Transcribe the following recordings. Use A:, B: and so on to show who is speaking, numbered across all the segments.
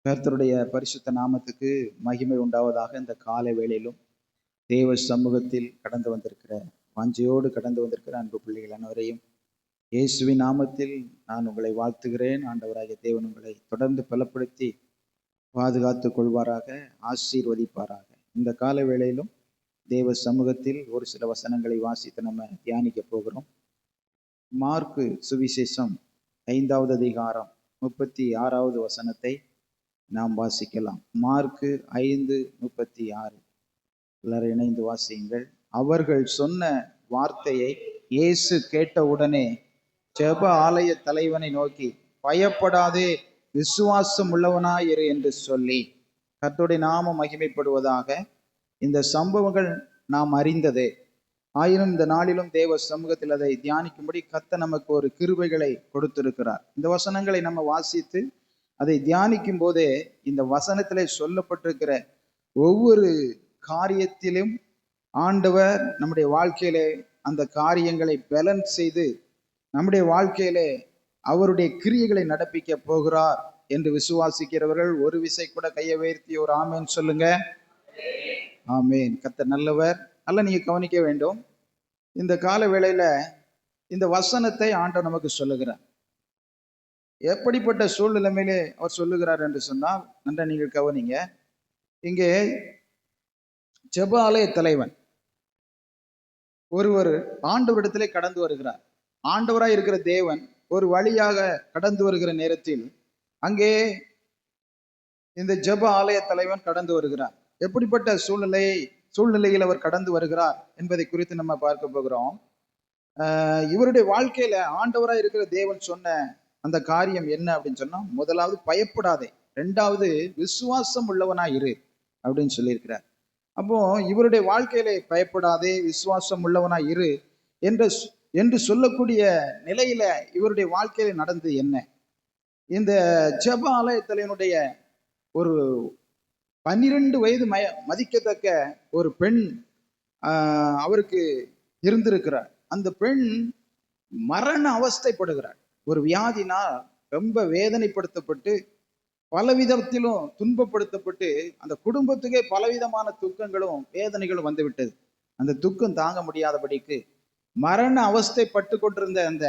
A: கர்த்தருடைய பரிசுத்த நாமத்துக்கு மகிமை உண்டாவதாக. இந்த காலை வேளையிலும் தேவ சமூகத்தில் கடந்து வந்திருக்கிற வாஞ்சையோடு கடந்து வந்திருக்கிற அன்பு பிள்ளைகள் அனைவரையும் இயேசுவின் நாமத்தில் நான் உங்களை வாழ்த்துகிறேன். ஆண்டவராகிய தேவன் உங்களை தொடர்ந்து பலப்படுத்தி பாதுகாத்து கொள்வாராக, ஆசீர்வதிப்பாராக. இந்த கால வேளையிலும் தேவ சமூகத்தில் ஒரு சில வசனங்களை வாசித்து நம்ம தியானிக்க போகிறோம். மார்க்கு சுவிசேஷம் 5வது அதிகாரம் 36வது வசனத்தை நாம் வாசிக்கலாம். மார்க்கு 5:36. எல்லாரும் இணைந்து வாசியுங்கள். அவர்கள் சொன்ன வார்த்தையை இயேசு கேட்டவுடனே ஜெப ஆலய தலைவனை நோக்கி, பயப்படாதே, விசுவாசம் உள்ளவனாயிரு என்று சொல்லி. கர்த்தருடைய நாமம் மகிமைப்படுவதாக. இந்த சம்பவங்கள் நாம் அறிந்ததே. ஆயினும் இந்த நாளிலும் தேவ சமூகத்தில் அதை தியானிக்கும்படி கர்த்தர் நமக்கு ஒரு கிருபைகளை கொடுத்திருக்கிறார். இந்த வசனங்களை நம்ம வாசித்து அதை தியானிக்கும் போதே இந்த வசனத்திலே சொல்லப்பட்டிருக்கிற ஒவ்வொரு காரியத்திலும் ஆண்டவர் நம்முடைய வாழ்க்கையிலே அந்த காரியங்களை பேலன்ஸ் செய்து நம்முடைய வாழ்க்கையிலே அவருடைய கிரியைகளை நடப்பிக்க போகிறார் என்று விசுவாசிக்கிறவர்கள் ஒரு விசை கூட கையை உயர்த்தி ஒரு ஆமேன் சொல்லுங்க. ஆமேன். கர்த்தர் நல்லவர். அல்ல, நீங்க கவனிக்க வேண்டும். இந்த கால வேளையில இந்த வசனத்தை ஆண்டவர் நமக்கு சொல்லுகிறார். எப்படிப்பட்ட சூழ்நிலைமையிலே அவர் சொல்லுகிறார் என்று சொன்னால், நன்றா நீங்கள் கவனிங்க. இங்கே ஜெப ஆலய தலைவன் ஒருவர் ஆண்டவரிடத்திலே கடந்து வருகிறார். ஆண்டவராய் இருக்கிற தேவன் ஒரு வழியாக கடந்து வருகிற நேரத்தில் அங்கே இந்த ஜெப ஆலய தலைவன் கடந்து வருகிறார். எப்படிப்பட்ட சூழ்நிலையில் அவர் கடந்து வருகிறார் என்பதை குறித்து நம்ம பார்க்க போகிறோம். இவருடைய வாழ்க்கையில ஆண்டவராய் இருக்கிற தேவன் சொன்ன அந்த காரியம் என்ன அப்படின்னு சொன்னா, முதலாவது பயப்படாதே, ரெண்டாவது விசுவாசம் உள்ளவனா இரு அப்படின்னு சொல்லியிருக்கிறார். அப்போ இவருடைய வாழ்க்கையில பயப்படாதே, விசுவாசம் உள்ளவனா இரு என்று சொல்லக்கூடிய நிலையில இவருடைய அவருடைய நடந்து என்ன? இந்த ஜெப ஆலயத்தினுடைய ஒரு 12 வயது மதிக்கத்தக்க ஒரு பெண் அவருக்கு இருந்திருக்கிறார். அந்த பெண் மரண அவஸ்தைப்படுகிறார். ஒரு வியாதினால் ரொம்ப வேதனைப்படுத்தப்பட்டு பலவிதத்திலும் துன்பப்படுத்தப்பட்டு அந்த குடும்பத்துக்கே பலவிதமான துக்கங்களும் வேதனைகளும் வந்துவிட்டது. அந்த துக்கம் தாங்க முடியாதபடிக்கு மரண அவஸ்தைப்பட்டு கொண்டிருந்த அந்த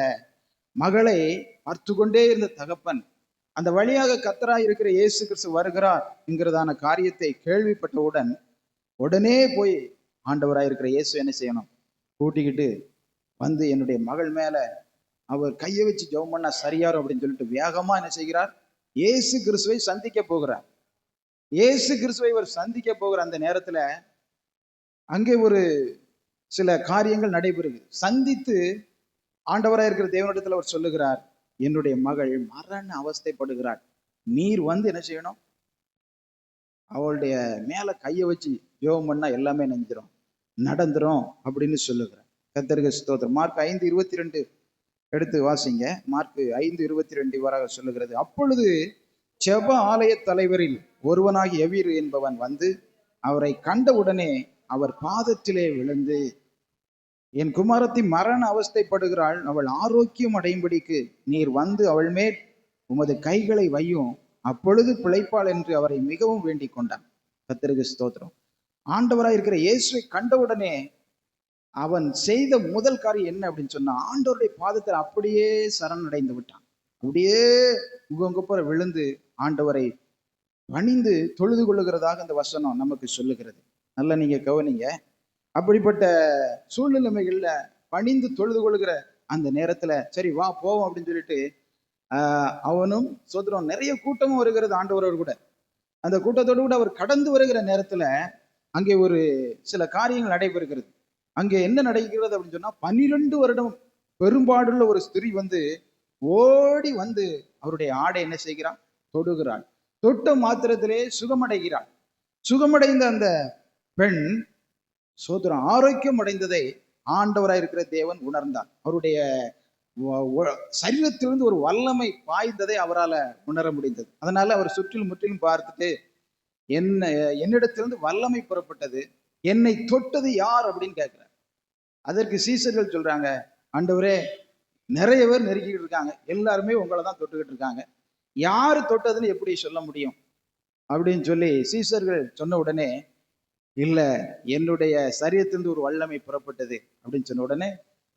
A: மகளை பார்த்து கொண்டே இருந்த தகப்பன் அந்த வழியாக கர்த்தராய் இருக்கிற இயேசு கிறிஸ்து வருகிறார் என்கிறதான காரியத்தை கேள்விப்பட்டவுடன் உடனே போய் ஆண்டவராய் இருக்கிற இயேசு என்ன செய்யணும், கூட்டிக்கிட்டு வந்து என்னுடைய மகள் மேல அவர் கையை வச்சு ஜெபம் பண்ணா சரியாரும் அப்படின்னு சொல்லிட்டு வேகமா என்ன செய்கிறார், இயேசு கிறிஸ்துவை சந்திக்க போகிறார். இயேசு கிறிஸ்துவை இவர் சந்திக்க போகிற அந்த நேரத்துல அங்கே ஒரு சில காரியங்கள் நடைபெறுது. சந்தித்து ஆண்டவராக இருக்கிற தேவனிடத்துல அவர் சொல்லுகிறார், என்னுடைய மகள் மரண அவஸ்தைப்படுகிறார், நீர் வந்து என்ன செய்யணும், அவளுடைய மேல கையை வச்சு ஜெபம் பண்ணா எல்லாமே நடந்துரும் அப்படின்னு சொல்லுகிறார். கர்த்தருக்கு ஸ்தோத்திரம். மார்க் 5:22 எடுத்து வாசிங்க. மார்க் 5:22 இவ்வாறாக சொல்லுகிறது. அப்பொழுது ஜெப ஆலய தலைவரில் ஒருவனாகி எவீரு என்பவன் வந்து அவரை கண்டவுடனே அவர் பாதத்திலே விழுந்து, என் குமாரத்தி மரண அவஸ்தைப்படுகிறாள், அவள் ஆரோக்கியம் அடையும்படிக்கு நீர் வந்து அவள் மேல் உமது கைகளை வையும், அப்பொழுது பிழைப்பாள் என்று அவரை மிகவும் வேண்டிக் கொண்டான். கர்த்தருக்கு ஸ்தோத்திரம். ஆண்டவராய் இருக்கிற இயேசுவை கண்டவுடனே அவன் செய்த முதல் காரியம் என்ன அப்படின்னு சொன்னா, ஆண்டவருடைய பாதத்தில் அப்படியே சரணடைந்து விட்டான். அப்படியே முகங்குப்புற விழுந்து ஆண்டவரை பணிந்து தொழுது கொள்ளுகிறதாக அந்த வசனம் நமக்கு சொல்லுகிறது. நல்லா நீங்க கவனிங்க. அப்படிப்பட்ட சூழ்நிலைமைகள்ல பணிந்து தொழுது கொள்ளுகிற அந்த நேரத்துல சரி வா போவோம் அப்படின்னு சொல்லிட்டு அவனும் சோதரம் நிறைய கூட்டமும் வருகிறது ஆண்டவரோடு கூட. அந்த கூட்டத்தோடு கூட அவர் கடந்து வருகிற நேரத்துல அங்கே ஒரு சில காரியங்கள் நடைபெறுகிறது. அங்கே என்ன நடக்கிறது அப்படின்னு சொன்னா, 12 வருடம் பெரும்பாடுள்ள ஒரு ஸ்திரீ வந்து ஓடி வந்து அவருடைய ஆடை என்ன செய்கிறான், தொடுகிறாள். தொட்ட மாத்திரத்திலே சுகமடைகிறாள். சுகமடைந்த அந்த பெண் சோதரம் ஆரோக்கியம் அடைந்ததை ஆண்டவராய் இருக்கிற தேவன் உணர்ந்தார். அவருடைய சரீரத்திலிருந்து ஒரு வல்லமை பாய்ந்ததை அவரால் உணர முடிந்தது. அதனால அவர் சுற்றிலும் முற்றிலும் பார்த்துட்டு, என்னிடத்திலிருந்து வல்லமை புறப்பட்டது, என்னை தொட்டது யார் அப்படின்னு கேட்கிறார். அதற்கு சீசர்கள் சொல்றாங்க, ஆண்டவரே நிறைய பேர் நெருக்கிட்டு இருக்காங்க, எல்லாருமே உங்களை தான் தொட்டுக்கிட்டு இருக்காங்க, யாரு தொட்டதுன்னு எப்படி சொல்ல முடியும் அப்படின்னு சொல்லி சீசர்கள் சொன்ன உடனே, இல்ல என்னுடைய சரீரத்திலிருந்து ஒரு வல்லமை புறப்பட்டது அப்படின்னு சொன்ன உடனே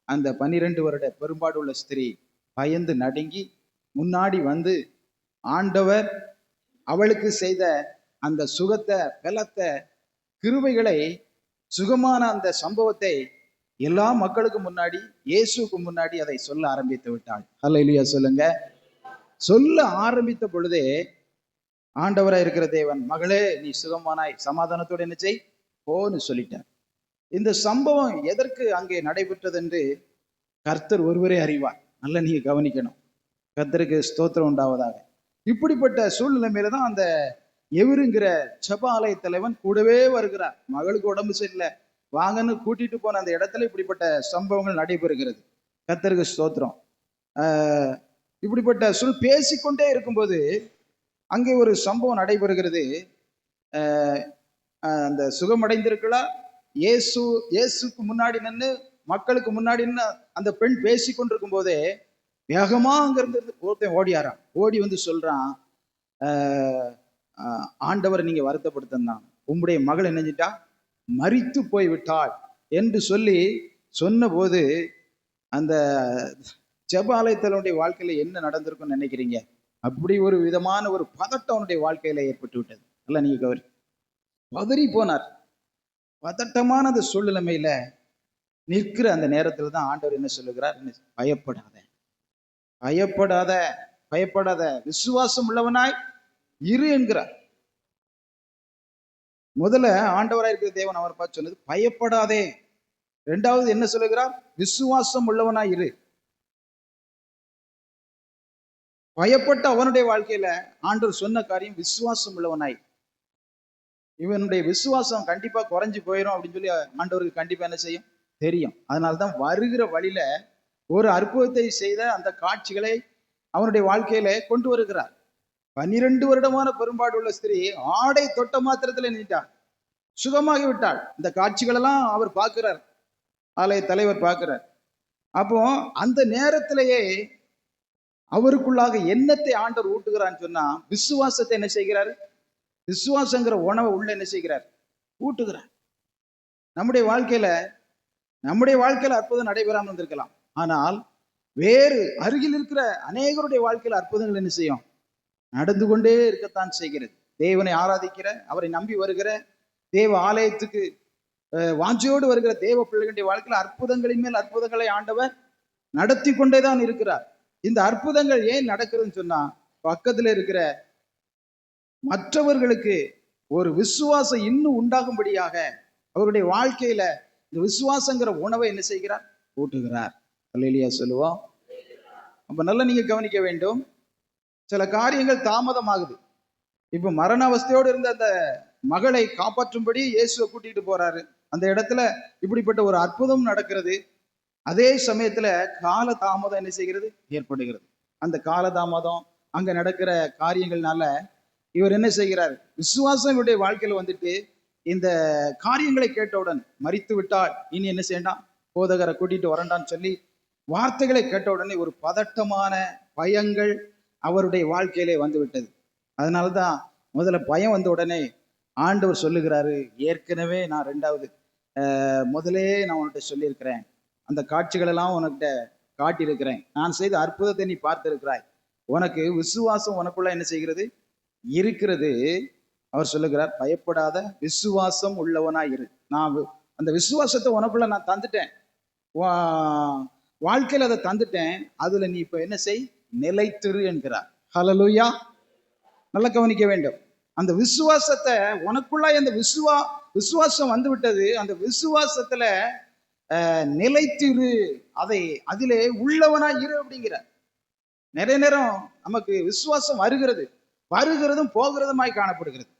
A: அந்த 12 வருட பெரும்பாடு உள்ள ஸ்திரீ பயந்து நடுங்கி முன்னாடி வந்து ஆண்டவர் அவளுக்கு செய்த அந்த சுகத்தை, பலத்தை, கிருபைகளை, சுகமான அந்த சம்பவத்தை எல்லா மக்களுக்கு முன்னாடி, இயேசுக்கு முன்னாடி அதை சொல்ல ஆரம்பித்து விட்டாள். ஹல்லேலூயா சொல்லுங்க. சொல்ல ஆரம்பித்த பொழுதே ஆண்டவராய் இருக்கிற தேவன், மகளே நீ சுகமானாய், சமாதானத்தோடு என்ன செய் போன்னு சொல்லிட்டார். இந்த சம்பவம் எதற்கு அங்கே நடைபெற்றது என்று கர்த்தர் ஒருவரே அறிவார். நல்லா நீங்க கவனிக்கணும். கர்த்தருக்கு ஸ்தோத்திரம் உண்டாவதாக. இப்படிப்பட்ட சூழ்நிலைமையில தான் அந்த எவருங்கிற ஜெப ஆலய தலைவன் கூடவே வருகிறார். மகளுக்கு உடம்பு சரியில்லை, வாங்கன்னு கூட்டிட்டு போன அந்த இடத்துல இப்படிப்பட்ட சம்பவங்கள் நடைபெறுகிறது. கர்த்தருக்கு ஸ்தோத்திரம். இப்படிப்பட்ட பேசிக்கொண்டே இருக்கும்போது அங்கே ஒரு சம்பவம் நடைபெறுகிறது. அந்த சுகமடைந்திருக்கலாம், இயேசுக்கு முன்னாடி நின்று, மக்களுக்கு முன்னாடி நின்று அந்த பெண் பேசி கொண்டிருக்கும் போதே வேகமா அங்கிருந்து ஒருத்தன் ஓடியாரான். ஓடி வந்து சொல்றான், ஆண்டவர் நீங்க வருத்தப்படுத்தான், உங்களுடைய மகள் என்னஞ்சிட்டா மரித்து போய் விட்டாள் என்று சொல்லி சொன்ன போது அந்த ஜெப ஆலயத்தினுடைய வாழ்க்கையில என்ன நடந்திருக்கும்னு நினைக்கிறீங்க? அப்படி ஒரு விதமான ஒரு பதட்டம் அவனுடைய வாழ்க்கையில ஏற்பட்டு விட்டது. அல்ல நீங்க கவரி பதறி போனார். பதட்டமான அந்த சூழ்நிலைமையில நிற்கிற அந்த நேரத்துல தான் ஆண்டவர் என்ன சொல்லுகிறார்? பயப்படாத, பயப்படாத, பயப்படாத, விசுவாசம் உள்ளவனாய் இரு என்கிறார். முதல்ல ஆண்டவராய் இருக்கிற தேவன் அவர் பார்த்து சொன்னது பயப்படாதே. இரண்டாவது என்ன சொல்லுகிறார்? விசுவாசம் உள்ளவனாய் இரு. பயப்பட்ட அவனுடைய வாழ்க்கையில ஆண்டவர் சொன்ன காரியம் விசுவாசம் உள்ளவனாய். இவனுடைய விசுவாசம் கண்டிப்பா குறைஞ்சு போயிடும் அப்படின்னு சொல்லி ஆண்டவருக்கு கண்டிப்பா என்ன செய்யும் தெரியும். அதனால்தான் வருகிற வழியில ஒரு அற்புதத்தை செய்த அந்த காட்சிகளை அவனுடைய வாழ்க்கையில கொண்டு வருகிறார். 12 வருடமான பெரும்பாடு உள்ள ஸ்திரீ ஆடை தொட்ட மாத்திரத்துல நின்றார், சுகமாகி விட்டாள். இந்த காட்சிகள் எல்லாம் அவர் பார்க்கிறார், ஆலய தலைவர் பார்க்கிறார். அப்போ அந்த நேரத்திலேயே அவருக்குள்ளாக எண்ணத்தை ஆண்டவர் ஊட்டுகிறான்னு சொன்னா விசுவாசத்தை என்ன செய்கிறாரு? விசுவாசங்கிற உணவை உள்ள என்ன செய்கிறார்? ஊட்டுகிறார். நம்முடைய வாழ்க்கையில அற்புதம் நடைபெறாமல் இருந்திருக்கலாம், ஆனால் வேறு அருகில் இருக்கிற அநேகருடைய வாழ்க்கையில அற்புதங்கள் என்ன செய்யும்? நடந்து கொண்டே இருக்கத்தான் செய்கிறது. தேவனை ஆராதிக்கிற, அவரை நம்பி வருகிற, தேவ ஆலயத்துக்கு வாஞ்சியோடு வருகிற தேவ பிள்ளைகளுடைய வாழ்க்கையில அற்புதங்களின் மேல் அற்புதங்களை ஆண்டவர் நடத்தி கொண்டேதான் இருக்கிறார். இந்த அற்புதங்கள் ஏன் நடக்குதுன்னு சொன்னா பக்கத்துல இருக்கிற மற்றவர்களுக்கு ஒரு விசுவாசம் இன்னும் உண்டாகும்படியாக அவருடைய வாழ்க்கையில இந்த விசுவாசங்கிற உணவை என்ன செய்கிறார்? ஊட்டுகிறார். அல்லேலூயா சொல்லுவோம். அப்ப நல்லா நீங்க கவனிக்க வேண்டும். சில காரியங்கள் தாமதமாகுது. இப்ப மரண அவஸ்தையோடு இருந்த அந்த மகளை காப்பாற்றும்படி இயேசுவை கூட்டிட்டு போறாரு. அந்த இடத்துல இப்படிப்பட்ட ஒரு அற்புதம் நடக்கிறது. அதே சமயத்துல கால தாமதம் என்ன செய்கிறது? ஏற்படுகிறது. அந்த கால தாமதம் அங்க நடக்கிற காரியங்கள்னால இவர் என்ன செய்கிறார்? விசுவாசம் இவருடைய வாழ்க்கையில வந்துட்டு இந்த காரியங்களை கேட்டவுடன் மரித்து விட்டால் இனி என்ன செய்யண்டாம், போதகரை கூட்டிட்டு வரண்டான்னு சொல்லி வார்த்தைகளை கேட்ட உடனே ஒரு பதட்டமான பயங்கள் அவருடைய வாழ்க்கையிலே வந்து விட்டது. அதனாலதான் முதல்ல பயம் வந்த உடனே ஆண்டவர் சொல்லுகிறாரு, ஏற்கனவே நான் முதலே நான் உன்கிட்ட சொல்லியிருக்கிறேன், அந்த காட்சிகள் எல்லாம் உனக்கிட்ட காட்டியிருக்கிறேன், நான் செய்த அற்புதத்தை நீ பார்த்திருக்கிறாய், உனக்கு விசுவாசம் உனக்குள்ள என்ன செய்கிறது? இருக்கிறது. அவர் சொல்லுகிறார், பயப்படாத, விசுவாசம் உள்ளவனாய் இரு. நான் அந்த விசுவாசத்தை உனக்குள்ள நான் தந்துட்டேன், வாழ்க்கையில அதை தந்துட்டேன், அதுல நீ இப்ப என்ன செய்? நிலைத்திரு என்கிறார். ஹல்லேலூயா. நல்லா கவனிக்க வேண்டும். அந்த விசுவாசத்தை உனக்குள்ள அந்த விசுவாசம் வந்து விட்டது. அந்த விசுவாசத்துல நிலைத்திரு, அதிலே உள்ளவனா இரு அப்படிங்கிறார். நிறைய நேரம் நமக்கு விசுவாசம் வருகிறதும் போகிறதுமாய் காணப்படுகிறது.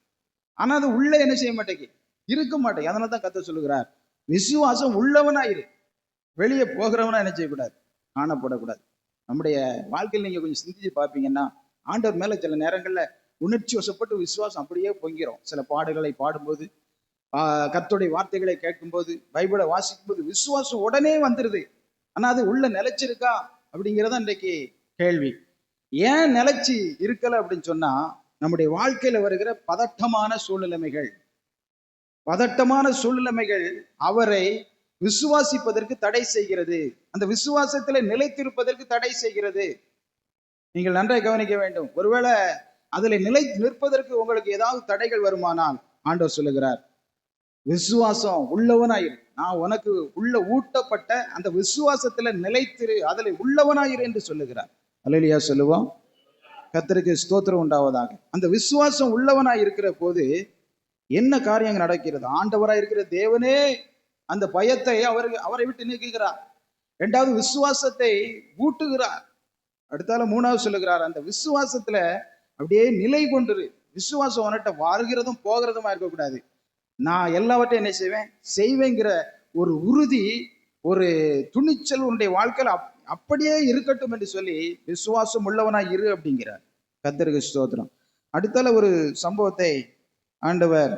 A: ஆனா அது உள்ள என்ன செய்ய மாட்டேங்க, இருக்க மாட்டேங்க. அதனாலதான் கர்த்தர் சொல்லுகிறார், விசுவாசம் உள்ளவனா இரு, வெளியே போகிறவனா என்ன செய்யக்கூடாது? காணப்படக்கூடாது. நம்முடைய வாழ்க்கையில் நீங்க கொஞ்சம் சிந்திச்சு பார்ப்பீங்கன்னா, ஆண்டவர் மேல சில நேரங்கள்ல உணர்ச்சி வசப்பட்டு விசுவாசம் அப்படியே பொங்கிறோம். சில பாடுகளை பாடும்போது, கர்த்தருடைய வார்த்தைகளை கேட்கும்போது, பைபிளை வாசிக்கும் போது விசுவாசம் உடனே வந்துருது. ஆனா அது உள்ள நிலைச்சிருக்கா அப்படிங்கிறதா இன்றைக்கு கேள்வி. ஏன் நிலைச்சி இருக்கல அப்படின்னு சொன்னா, நம்முடைய வாழ்க்கையில வருகிற பதட்டமான சூழ்நிலைமைகள் அவரை விசுவாசிப்பதற்கு தடை செய்கிறது. அந்த விசுவாசத்துல நிலைத்திருப்பதற்கு தடை செய்கிறது. நீங்கள் நன்றாய் கவனிக்க வேண்டும். ஒருவேளை அதில் நிலை நிற்பதற்கு உங்களுக்கு ஏதாவது தடைகள் வருமானால் ஆண்டவர் சொல்லுகிறார், விசுவாசம் உள்ளவனாயிரு, நான் உனக்கு உள்ள ஊட்டப்பட்ட அந்த விசுவாசத்துல நிலைத்திரு, அதில் உள்ளவனாயிரு என்று சொல்லுகிறார். அல்லேலூயா சொல்லுவோம். கர்த்தருக்கு ஸ்தோத்திரம் உண்டாவதாக. அந்த விசுவாசம் உள்ளவனாய் இருக்கிற போது என்ன காரியங்கள் நடக்கிறது? ஆண்டவராய் இருக்கிற தேவனே அந்த பயத்தை அவரை விட்டு நீக்குகிறார். இரண்டாவது விசுவாசத்தை ஊட்டுகிறார். அடுத்தால மூணாவது சொல்லுகிறார், அந்த விசுவாசத்துல அப்படியே நிலை கொண்டுரு. விசுவாசம் உன்கிட்ட வருகிறதும் போகிறதுமா இருக்கக்கூடாது. நான் எல்லாவற்றையும் என்ன செய்வேங்கிற ஒரு உறுதி, ஒரு துணிச்சல் உன்னுடைய வாழ்க்கையில் அப்படியே இருக்கட்டும் என்று சொல்லி விசுவாசம் உள்ளவனா இரு அப்படிங்கிறார். கர்த்தருக்கு ஸ்தோத்திரம். அடுத்தால ஒரு சம்பவத்தை ஆண்டவர்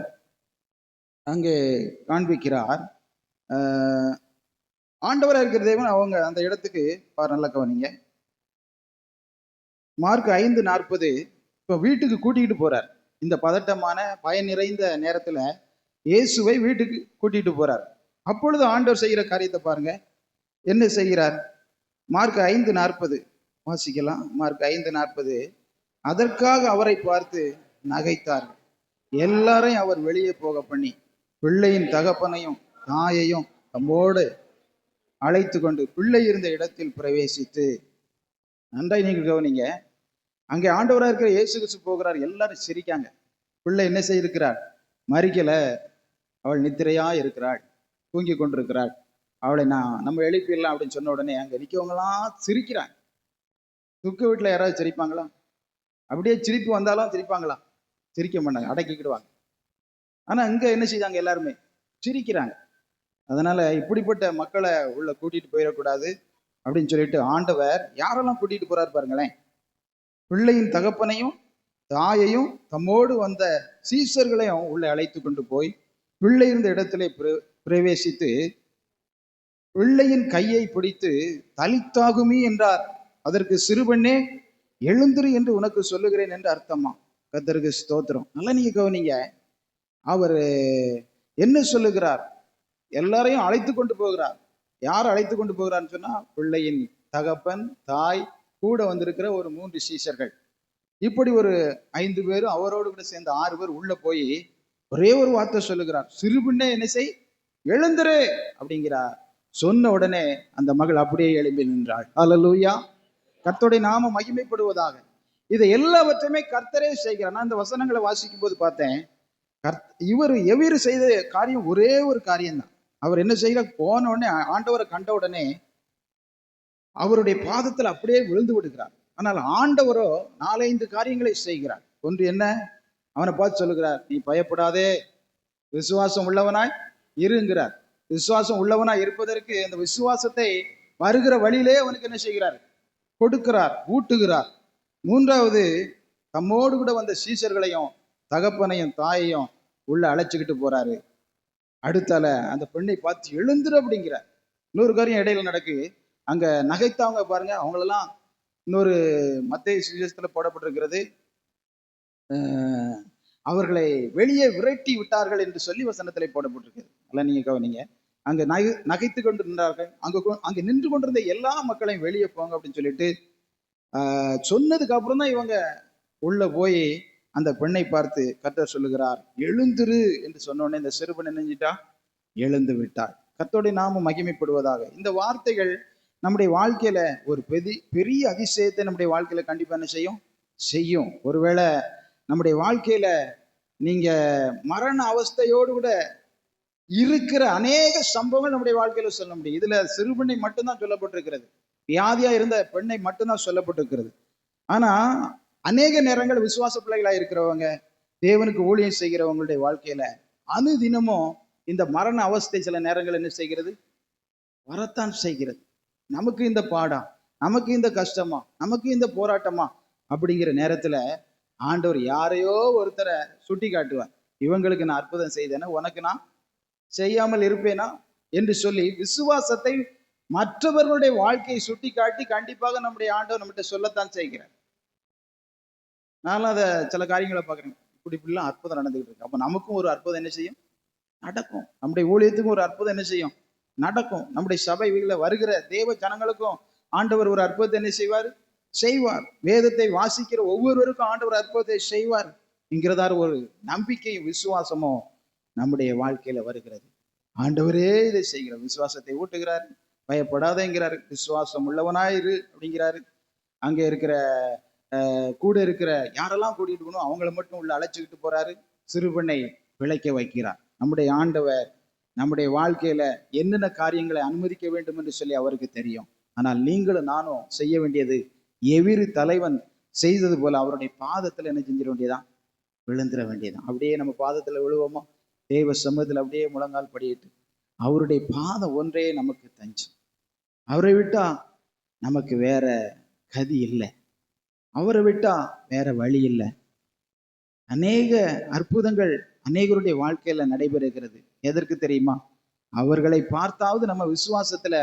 A: அங்கே காண்பிக்கிறார். ஆண்டவராக இருக்கிற தேவன் அவங்க அந்த இடத்துக்கு நல்லா கவனிங்க. மார்க் 5:40 இப்போ வீட்டுக்கு கூட்டிகிட்டு போறார். இந்த பதட்டமான பயன் நிறைந்த நேரத்துல இயேசுவை வீட்டுக்கு கூட்டிட்டு போறார். அப்பொழுது ஆண்டவர் செய்கிற காரியத்தை பாருங்க. என்ன செய்கிறார்? மார்க் 5:40 வாசிக்கலாம். மார்க் 5:40 அதற்காக அவரை பார்த்து நகைத்தார்கள். எல்லாரையும் அவர் வெளியே போக பண்ணி பிள்ளையின் தகப்பனையும் தாயையும் தம்மோடு அழைத்து கொண்டு பிள்ளை இருந்த இடத்தில் பிரவேசித்து, நன்றாய் நீங்கள் கவனிங்க, அங்கே ஆண்டவராக இருக்கிற இயேசு கிறிஸ்து போகிறார். எல்லாரும் சிரிக்காங்க. பிள்ளை என்ன செய்திருக்கிறார்? மறிக்கல, அவள் நித்திரையா இருக்கிறாள், தூங்கி கொண்டிருக்கிறாள், அவளை நம்ம எழுப்பிடலாம் அப்படின்னு சொன்ன உடனே அங்கே நிற்கவங்களாம் சிரிக்கிறாங்க. துக்க வீட்டில் யாராவது சிரிப்பாங்களா? அப்படியே சிரிப்பு வந்தாலும் சிரிப்பாங்களா? சிரிக்க மாட்டாங்க, அடக்கிக்கிடுவாங்க. ஆனா இங்க என்ன செய்தாங்க? எல்லாருமே சிரிக்கிறாங்க. அதனால இப்படிப்பட்ட மக்களை உள்ள கூட்டிட்டு போயிடக்கூடாது அப்படின்னு சொல்லிட்டு ஆண்டவர் யாரெல்லாம் கூட்டிட்டு போறாரு பாருங்களேன். பிள்ளையின் தகப்பனையும் தாயையும் தம்மோடு வந்த சீசர்களையும் உள்ள அழைத்து கொண்டு போய் பிள்ளை இருந்த இடத்திலே பிரவேசித்து பிள்ளையின் கையை பிடித்து தலித்தாகுமி என்றார். அதற்கு சிறுபெண்ணே எழுந்திரு என்று உனக்கு சொல்லுகிறேன் என்று அர்த்தமா. கர்த்தருக்கு ஸ்தோத்திரம். நல்லா நீங்க கவனிங்க. அவர் என்ன சொல்லுகிறார்? எல்லாரையும் அழைத்து கொண்டு போகிறார். யார் அழைத்து கொண்டு போகிறார்னு சொன்னா, பிள்ளையின் தகப்பன், தாய், கூட வந்திருக்கிற ஒரு 3 சீஷர்கள், இப்படி ஒரு 5 பேரும் அவரோடு கூட சேர்ந்த 6 பேர் உள்ள போய் ஒரே ஒரு வார்த்தை சொல்லுகிறார், சிறுபின்னே என்ன செய், எழுந்துரு அப்படிங்கிறார். சொன்ன உடனே அந்த மகள் அப்படியே எழும்பி நின்றாள். அல்லேலூயா. கர்த்தருடைய நாமம் மகிமைப்படுவதாக. இதை எல்லாவற்றையுமே கர்த்தரே செய்கிறார். நான் இந்த வசனங்களை வாசிக்கும் போது பார்த்தேன், இவர் எவ்விரு செய்த காரியம் ஒரே ஒரு காரியம்தான். அவர் என்ன செய்கிறார்? போன உடனே ஆண்டவரை கண்ட உடனே அவருடைய பாதத்தில் அப்படியே விழுந்து விடுகிறார். ஆனால் ஆண்டவரோ 4-5 காரியங்களை செய்கிறார். ஒன்று என்ன? அவனை பார்த்து சொல்லுகிறார், நீ பயப்படாதே, விசுவாசம் உள்ளவனாய் இருங்கிறார். விசுவாசம் உள்ளவனாய் இருப்பதற்கு அந்த விசுவாசத்தை வருகிற வழியிலே அவனுக்கு என்ன செய்கிறார்? கொடுக்கிறார், ஊட்டுகிறார். 3வது, தம்மோடு கூட வந்த சீஷர்களையும் தகப்பனையும் தாயையும் உள்ள அழைச்சிக்கிட்டு போறாரு. அடுத்தால அந்த பெண்ணை பார்த்து எழுந்துரு அப்படிங்கிறார். இன்னொரு காரியம் இடையில நடக்கு. அங்க நகைத்தவங்க பாருங்க, அவங்களெல்லாம் இன்னொரு மத்தேயு சுவிசேஷத்துல போடப்பட்டிருக்கிறது, அவர்களை வெளியே விரட்டி விட்டார்கள் என்று சொல்லி வசனத்திலே போடப்பட்டிருக்கிறது. அல்ல நீங்க கவனிங்க. அங்க நகைத்து கொண்டு நின்றார்கள். அங்க நின்று கொண்டிருந்த எல்லா மக்களையும் வெளியே போங்க அப்படின்னு சொல்லிட்டு சொன்னதுக்கு அப்புறம் தான் இவங்க உள்ள போய் அந்த பெண்ணை பார்த்து கர்த்தர் சொல்லுகிறார், எழுந்துரு என்று சொன்ன உடனே இந்த சிறுபெண் நினைஞ்சிட்டா, எழுந்து விட்டாள். கர்த்தருடைய நாமம் மகிமைப்படுவதாக. இந்த வார்த்தைகள் நம்முடைய வாழ்க்கையில ஒரு பெரிய அதிசயத்தை நம்முடைய வாழ்க்கையில கண்டிப்பா என்ன செய்யும். ஒருவேளை நம்முடைய வாழ்க்கையில நீங்க மரண அவஸ்தையோடு கூட இருக்கிற அநேக சம்பவங்கள் நம்முடைய வாழ்க்கையில சொல்ல முடியும். இதுல சிறுபெண்ணை மட்டும்தான் சொல்லப்பட்டிருக்கிறது, வியாதியா இருந்த பெண்ணை மட்டும்தான் சொல்லப்பட்டிருக்கிறது. ஆனா அநேக நேரங்கள் விசுவாச பிள்ளைகளா இருக்கிறவங்க, தேவனுக்கு ஊழியம் செய்கிறவங்களுடைய வாழ்க்கையில அனுதினமும் இந்த மரண அவஸ்தை சில நேரங்கள் என்ன செய்கிறது? வரத்தான் செய்கிறது. நமக்கு இந்த பாடம், நமக்கு இந்த கஷ்டமா, நமக்கு இந்த போராட்டமா அப்படிங்கிற நேரத்துல ஆண்டவர் யாரையோ ஒருத்தரை சுட்டி காட்டுவார். இவங்களுக்கு நான் அற்புதம் செய்தேன்னா உனக்கு நான் செய்யாமல் இருப்பேனா என்று சொல்லி விசுவாசத்தை மற்றவர்களுடைய வாழ்க்கையை சுட்டி காட்டி கண்டிப்பாக நம்முடைய ஆண்டவர் நம்மகிட்ட சொல்லத்தான் செய்கிறார். நானும் அதை சில காரியங்களை பார்க்குறேன், இப்படிலாம் அற்புதம் நடந்துகிட்டு இருக்கு. அப்போ நமக்கும் ஒரு அற்புதம் என்ன செய்யும்? நடக்கும். நம்முடைய ஊழியத்துக்கும் ஒரு அற்புதம் என்ன செய்யும்? நடக்கும். நம்முடைய சபைகளில் வருகிற தேவ ஜனங்களுக்கும் ஆண்டவர் ஒரு அற்புதத்தை என்ன செய்வார்? செய்வார். வேதத்தை வாசிக்கிற ஒவ்வொருவருக்கும் ஆண்டவர் அற்புதத்தை செய்வார் என்கிறதார் ஒரு நம்பிக்கையும் விசுவாசமும் நம்முடைய வாழ்க்கையில வருகிறது. ஆண்டவரே இதை செய்கிறார், விசுவாசத்தை ஊட்டுகிறார். பயப்படாதேங்கிறாரு, விசுவாசம் உள்ளவனாயிரு அப்படிங்கிறாரு. அங்கே இருக்கிற கூட இருக்கிற யாரெல்லாம் கூட்டிட்டு போகணும் அவங்கள மட்டும் உள்ள அழைச்சிக்கிட்டு போறாரு. சிறுபெண்ணை பிழைக்க வைக்கிறார். நம்முடைய ஆண்டவர் நம்முடைய வாழ்க்கையில என்னென்ன காரியங்களை அனுமதிக்க வேண்டும் என்று சொல்லி அவருக்கு தெரியும். ஆனால் நீங்களும் நானும் செய்ய வேண்டியது எவ்விரு தலைவன் செய்தது போல அவருடைய பாதத்துல என்ன செஞ்சிட வேண்டியதான்? விழுந்துட வேண்டியதான். அப்படியே நம்ம பாதத்துல விழுவோமா? தேவ சமூகத்தில் அப்படியே முழங்கால் படியிட்டு அவருடைய பாதம் ஒன்றே நமக்கு தஞ்சம். அவரை விட்டா நமக்கு வேற கதி இல்லை, அவரை விட்டா வேற வழி இல்லை. அநேக அற்புதங்கள் அநேகருடைய வாழ்க்கையில நடைபெறுகிறது. எதற்கு தெரியுமா? அவர்களை பார்த்தாவது நம்ம விசுவாசத்துல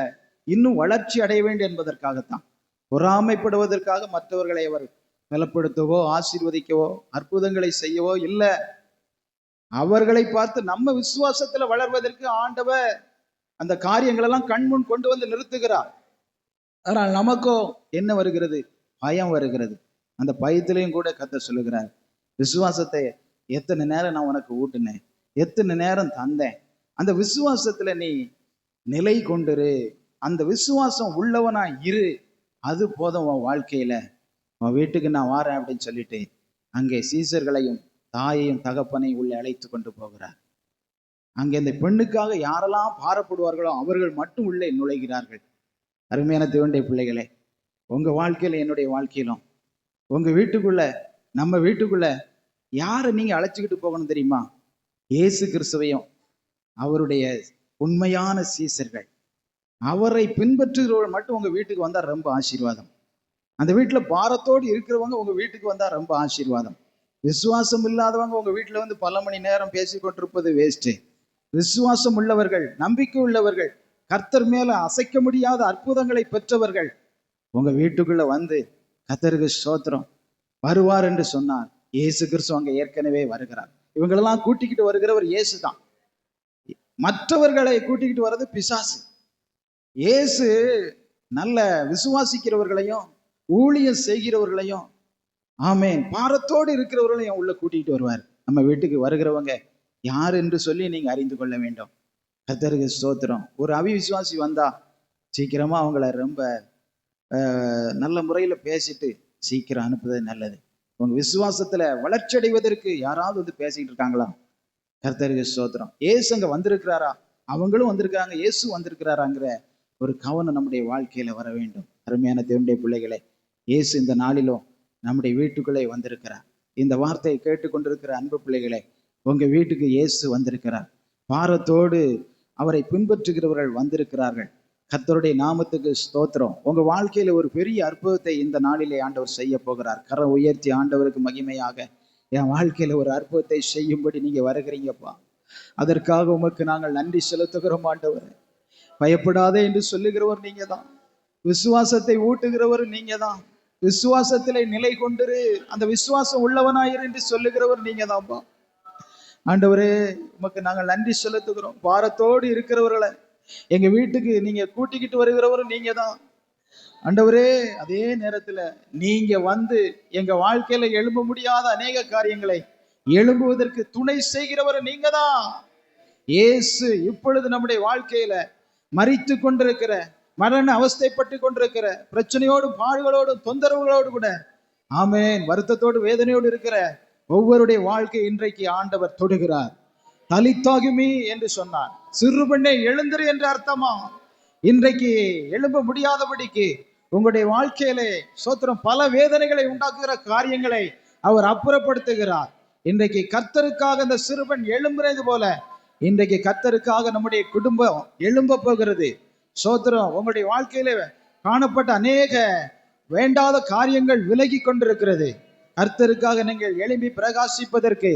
A: இன்னும் வளர்ச்சி அடைய வேண்டும் என்பதற்காகத்தான். பொறாமைப்படுவதற்காக மற்றவர்களை அவர் பலப்படுத்தவோ ஆசீர்வதிக்கவோ அற்புதங்களை செய்யவோ இல்லை. அவர்களை பார்த்து நம்ம விசுவாசத்துல வளர்வதற்கு ஆண்டவர் அந்த காரியங்கள் எல்லாம் கண்முன் கொண்டு வந்து நிறுத்துகிறார். ஆனால் நமக்கோ என்ன வருகிறது? பயம் வருகிறது. அந்த பயத்திலையும் கூட கர்த்தர் சொல்லுகிறார், விசுவாசத்தை எத்தனை நேரம் நான் உனக்கு ஊட்டினேன், எத்தனை நேரம் தந்தேன், அந்த விசுவாசத்துல நீ நிலை கொண்டிரு, அந்த விசுவாசம் உள்ளவனா இரு, அது போதும் உன் வாழ்க்கையில, உன் வீட்டுக்கு நான் வாரேன் அப்படின்னு சொல்லிட்டு அங்கே சீசர்களையும் தாயையும் தகப்பனையும் உள்ளே அழைத்து கொண்டு போகிறார். அங்கே இந்த பெண்ணுக்காக யாரெல்லாம் பாரப்படுவார்களோ அவர்கள் மட்டும் உள்ளே நுழைகிறார்கள். அருமையான தேவனுடைய பிள்ளைகளே, உங்க வாழ்க்கையில என்னுடைய வாழ்க்கையிலும் உங்க வீட்டுக்குள்ள நம்ம வீட்டுக்குள்ள யாரை நீங்க அழைச்சிக்கிட்டு போகணும் தெரியுமா? இயேசு கிறிஸ்துவையும் அவருடைய உண்மையான சீசர்கள் அவரை பின்பற்றுகிறவர்கள் மட்டும் உங்க வீட்டுக்கு வந்தா ரொம்ப ஆசீர்வாதம். அந்த வீட்டுல பாரத்தோடு இருக்கிறவங்க உங்க வீட்டுக்கு வந்தா ரொம்ப ஆசீர்வாதம். விசுவாசம் இல்லாதவங்க உங்க வீட்டுல வந்து பல மணி நேரம் பேசி கொண்டிருப்பது வேஸ்ட். விசுவாசம் உள்ளவர்கள், நம்பிக்கை உள்ளவர்கள், கர்த்தர் மேல அசைக்க முடியாத அற்புதங்களை பெற்றவர்கள் உங்க வீட்டுக்குள்ள வந்து கர்த்தருக்கு ஸ்தோத்திரம் வருவார் என்று சொன்னார். இயேசு கிறிஸ்து அங்க ஏற்கனவே வருகிறார். இவங்களெல்லாம் கூட்டிக்கிட்டு வருகிறவர் இயேசு தான். மற்றவர்களை கூட்டிக்கிட்டு வர்றது பிசாசு. இயேசு நல்ல விசுவாசிக்கிறவர்களையும் ஊழியம் செய்கிறவர்களையும் ஆமேன் பாரத்தோடு இருக்கிறவர்களையும் உள்ள கூட்டிகிட்டு வருவார். நம்ம வீட்டுக்கு வருகிறவங்க யார் என்று சொல்லி நீங்க அறிந்து கொள்ள வேண்டும். கர்த்தருக்கு ஸ்தோத்திரம். ஒரு அவிவிசுவாசி வந்தா சீக்கிரமா அவங்கள ரொம்ப நல்ல முறையில பேசிட்டு சீக்கிரம் அனுப்புறது நல்லது. உங்க விசுவாசத்துல வளர்ச்சி அடைவதற்கு யாராவது வந்து பேசிக்கிட்டு இருக்காங்களா? கர்த்தருக்கு ஸ்தோத்திரம். இயேசு அங்க வந்திருக்கிறாரா? அவங்களும் வந்திருக்காங்க, இயேசு வந்திருக்கிறாராங்கிற ஒரு கவனம் நம்முடைய வாழ்க்கையில வர வேண்டும். அருமையான தேவனுடைய பிள்ளைகளை, இயேசு இந்த நாளிலும் நம்முடைய வீட்டுக்குள்ளே வந்திருக்கிறார். இந்த வார்த்தையை கேட்டுக்கொண்டிருக்கிற அன்பு பிள்ளைகளை, உங்க வீட்டுக்கு இயேசு வந்திருக்கிறார். பாரத்தோடு அவரை பின்பற்றுகிறவர்கள் வந்திருக்கிறார்கள். கர்த்தருடைய நாமத்துக்கு ஸ்தோத்திரம். உங்க வாழ்க்கையில ஒரு பெரிய அற்புதத்தை இந்த நாளிலே ஆண்டவர் செய்ய போகிறார். கரம் உயர்த்தி ஆண்டவருக்கு மகிமையாக, என் வாழ்க்கையில ஒரு அற்புதத்தை செய்யும்படி நீங்க வருகிறீங்கப்பா, அதற்காக உமக்கு நாங்கள் நன்றி செலுத்துகிறோம் ஆண்டவர். பயப்படாதே என்று சொல்லுகிறவர் நீங்க தான், விசுவாசத்தை ஊட்டுகிறவர் நீங்க தான், விசுவாசத்திலே நிலை கொண்டிரு, அந்த விசுவாசம் உள்ளவனாயிரு என்று சொல்லுகிறவர் நீங்க தான்ப்பா. ஆண்டவரே உமக்கு நாங்கள் நன்றி செலுத்துகிறோம். பாரத்தோடு இருக்கிறவர்களை எங்க வீட்டுக்கு நீங்க கூட்டிக்கிட்டு வருகிறவரும் நீங்க தான் ஆண்டவரே. அதே நேரத்துல நீங்க வந்து எங்க வாழ்க்கையில எழும்ப முடியாத அநேக காரியங்களை எழும்புவதற்கு துணை செய்கிறவர் நீங்க தான். இயேசு இப்பொழுது நம்முடைய வாழ்க்கையில மரித்து கொண்டிருக்கிற, மரண அவஸ்தைப்பட்டு கொண்டிருக்கிற, பிரச்சனையோடு பாடுகளோடு தொந்தரவுகளோடு கூட ஆமேன் வருத்தத்தோடு வேதனையோடு இருக்கிற ஒவ்வொருடைய வாழ்க்கை இன்றைக்கு ஆண்டவர் தொடுகிறார். தலித்தாகுமி என்று சொன்னார். சிறுபெண்ணை எழுந்திரு என்று அர்த்தமா? இன்றைக்கு எழும்ப முடியாதபடிக்கு உங்களுடைய வாழ்க்கையிலே சோத்திரம் பல வேதனைகளை உண்டாக்குகிற காரியங்களை அவர் அப்புறப்படுத்துகிறார். இன்றைக்கு கர்த்தருக்காக இந்த சிறுபெண் எழும்புறது போல இன்றைக்கு கர்த்தருக்காக நம்முடைய குடும்பம் எழும்ப போகிறது. சோத்திரம் உங்களுடைய வாழ்க்கையில காணப்பட்ட அநேக வேண்டாத காரியங்கள் விலகி கொண்டிருக்கிறது. கர்த்தருக்காக நீங்கள் எழும்பி பிரகாசிப்பதற்கு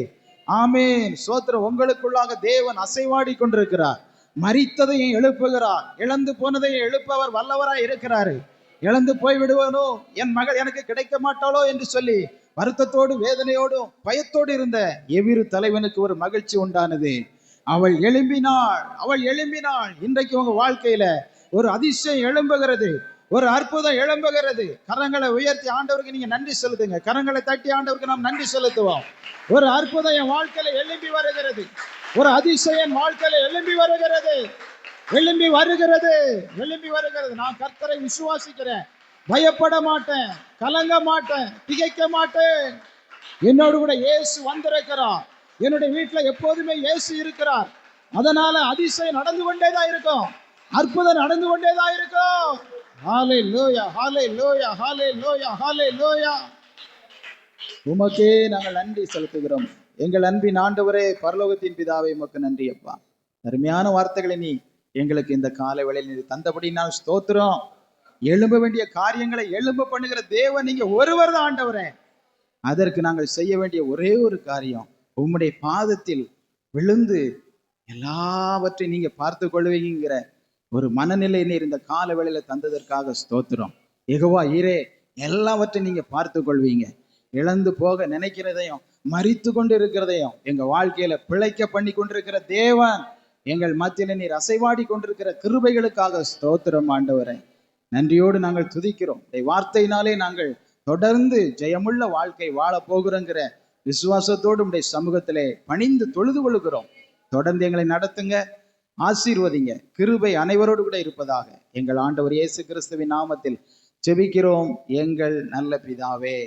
A: ஆமேன் சோத்திரம் உங்களுக்குள்ளாக தேவன் அசைவாடி கொண்டிருக்கிறார். மரித்ததையும் எழுப்புகிறார், இழந்து போனதையும் எழுப்பவர் வல்லவராய் இருக்கிறாரு. இழந்து போய் விடுவானோ, என் மகள் எனக்கு கிடைக்க மாட்டாளோ என்று சொல்லி வருத்தத்தோடு வேதனையோடும் பயத்தோடு இருந்த எவ்விரு தலைவனுக்கு ஒரு மகிழ்ச்சி உண்டானது. அவள் எழும்பினாள். இன்றைக்கு உங்க வாழ்க்கையில ஒரு அதிசயம் எழும்புகிறது, ஒரு அற்புதம் எழும்புகிறது. கரங்களை உயர்த்தி ஆண்டவருக்கு நீங்க நன்றி செலுத்துங்க. கரங்களை தட்டி ஆண்டவருக்கு நாம் நன்றி செலுத்துவோம். ஒரு அற்புதம் என் வாழ்க்கையில எழும்பி வருகிறது, ஒரு அதிசயம் என் வாழ்க்கையில எழும்பி வருகிறது. நான் கர்த்தரை விசுவாசிக்கிறேன், பயப்பட மாட்டேன், கலங்க மாட்டேன், திகைக்க மாட்டேன். என்னோடு கூட இயேசு வந்திருக்கிறார். என்னுடைய வீட்டுல எப்போதுமே இயேசு இருக்கிறார். அதனால அதிசயம் நடந்து கொண்டேதான் இருக்கும், அற்புதம் நடந்து கொண்டேதான் இருக்கும். ஹல்லேலூயா, ஹல்லேலூயா, ஹல்லேலூயா, ஹல்லேலூயா. உமக்கே நாங்கள் நன்றி செலுத்துகிறோம். எங்கள் அன்பின் ஆண்டவரே, பரலோகத்தின் பிதாவே, உமக்கு நன்றி அப்பா. அருமையான வார்த்தைகளை நீ எங்களுக்கு இந்த காலை வேளையில் நீ தந்தபடி நான் ஸ்தோத்திரம். எழும்ப வேண்டிய காரியங்களை எழும்ப பண்ணுகிற தேவன் நீங்க ஒருவர் தான் ஆண்டவரே. அதற்கு நாங்கள் செய்ய வேண்டிய ஒரே ஒரு காரியம், உம்முடைய பாதத்தில் விழுந்து எல்லாவற்றையும் நீங்க பார்த்து கொள்வீங்கிற ஒரு மனநிலை நீர் இந்த கால வேளையில தந்ததற்காக ஸ்தோத்திரம். யெகோவா ஈரே, எல்லாவற்றையும் நீங்க பார்த்து கொள்வீங்க. இழந்து போக நினைக்கிறதையும் மறித்து கொண்டு இருக்கிறதையும் எங்க வாழ்க்கையில பிழைக்க பண்ணி கொண்டிருக்கிற தேவன், எங்கள் மத்தியில நீர் அசைவாடி கொண்டிருக்கிற கிருபைகளுக்காக ஸ்தோத்திரம் ஆண்டவரே. நன்றியோடு நாங்கள் துதிக்கிறோம். வார்த்தையினாலே நாங்கள் தொடர்ந்து ஜெயமுள்ள வாழ்க்கை வாழ போகிறோங்கிற விசுவாசத்தோடு உடைய சமூகத்திலே பணிந்து தொழுது கொள்கிறோம். தொடர்ந்து எங்களை நடத்துங்க, ஆசீர்வதிங்க. கிருபை அனைவரோடு கூட இருப்பதாக எங்கள் ஆண்டவர் இயேசு கிறிஸ்துவின் நாமத்தில் ஜெபிக்கிறோம் எங்கள் நல்ல பிதாவே.